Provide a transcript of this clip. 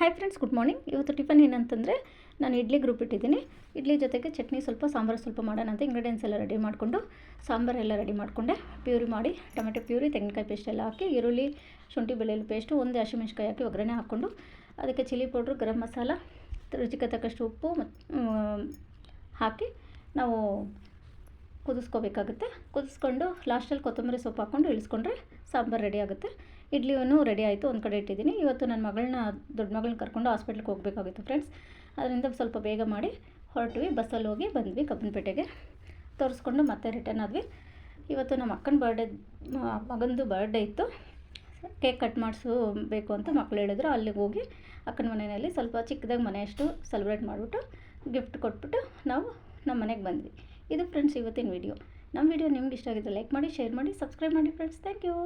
Hi friends, good morning. ಇವತ್ತು tiffin ಏನಂತಂದರೆ ನಾನು ಇಡ್ಲಿಗೆ ರುಬ್ಬಿಟ್ಟಿದ್ದೀನಿ. ಇಡ್ಲಿ ಜೊತೆಗೆ ಚಟ್ನಿ ಸಾಂಬಾರು ಸ್ವಲ್ಪ ಮಾಡೋಣ ಅಂತ ಇಂಗ್ರೀಡಿಯೆಂಟ್ಸ್ ಎಲ್ಲ ರೆಡಿ ಮಾಡಿಕೊಂಡು ಸಾಂಬಾರೆಲ್ಲ ರೆಡಿ ಮಾಡಿಕೊಂಡೆ. ಪ್ಯೂರಿ ಮಾಡಿ ಟೊಮೆಟೊ ಪ್ಯೂರಿ, ತೆಂಗಿನಕಾಯಿ ಪೇಸ್ಟ್ ಎಲ್ಲ ಹಾಕಿ, ಈರುಳ್ಳಿ, ಶುಂಠಿ ಬೆಳ್ಳುಳ್ಳಿ ಪೇಸ್ಟು, ಒಂದು ಹಸಿಮೆಣ್ಸಿಕಾಯಿ ಹಾಕಿ ಒಗ್ಗರಣೆ ಹಾಕ್ಕೊಂಡು ಅದಕ್ಕೆ ಚಿಲ್ಲಿ ಪೌಡ್ರು, ಗರಂ ಮಸಾಲ, ರುಚಿಗೆ ತಕ್ಕಷ್ಟು ಉಪ್ಪು ಹಾಕಿ ನಾವು ಕುದಿಸ್ಕೋಬೇಕಾಗುತ್ತೆ. ಕುದಿಸ್ಕೊಂಡು ಲಾಸ್ಟಲ್ಲಿ ಕೊತ್ತಂಬರಿ ಸೊಪ್ಪು ಹಾಕ್ಕೊಂಡು ಇಳಿಸ್ಕೊಂಡ್ರೆ ಸಾಂಬಾರು ರೆಡಿ ಆಗುತ್ತೆ. ಇಡ್ಲಿಯೂ ರೆಡಿ ಆಯಿತು, ಒಂದು ಕಡೆ ಇಟ್ಟಿದ್ದೀನಿ. ಇವತ್ತು ನನ್ನ ದೊಡ್ಡ ಮಗಳನ್ನ ಕರ್ಕೊಂಡು ಹಾಸ್ಪಿಟ್ಲಿಗೆ ಹೋಗಬೇಕಾಗಿತ್ತು ಫ್ರೆಂಡ್ಸ್. ಅದರಿಂದ ಸ್ವಲ್ಪ ಬೇಗ ಮಾಡಿ ಹೊರಟ್ವಿ. ಬಸ್ಸಲ್ಲಿ ಹೋಗಿ ಬಂದ್ವಿ ಕಬ್ಬನಪೇಟೆಗೆ. ತೋರಿಸ್ಕೊಂಡು ಮತ್ತೆ ರಿಟರ್ನ್ ಆದ್ವಿ. ಇವತ್ತು ನಮ್ಮ ಅಕ್ಕನ ಮಗಂದು ಬರ್ಡೇ ಇತ್ತು. ಕೇಕ್ ಕಟ್ ಮಾಡಿಸಬೇಕು ಅಂತ ಮಕ್ಕಳು ಹೇಳಿದ್ರು. ಅಲ್ಲಿಗೆ ಹೋಗಿ ಅಕ್ಕನ ಮನೆಯಲ್ಲಿ ಸ್ವಲ್ಪ ಚಿಕ್ಕದಾಗಿ ಮನೆಯಷ್ಟು ಸೆಲೆಬ್ರೇಟ್ ಮಾಡಿಬಿಟ್ಟು ಗಿಫ್ಟ್ ಕೊಟ್ಬಿಟ್ಟು ನಾವು ನಮ್ಮ ಮನೆಗೆ ಬಂದ್ವಿ. ಇದು ಫ್ರೆಂಡ್ಸ್ ಇವತ್ತಿನ ವಿಡಿಯೋ. ನಮ್ಮ ವಿಡಿಯೋ ನಿಮ್ಗೆ ಇಷ್ಟ ಆಗಿದ್ರೆ ಲೈಕ್ ಮಾಡಿ, ಶೇರ್ ಮಾಡಿ, ಸಬ್ಸ್ಕ್ರೈಬ್ ಮಾಡಿ ಫ್ರೆಂಡ್ಸ್. Thank you.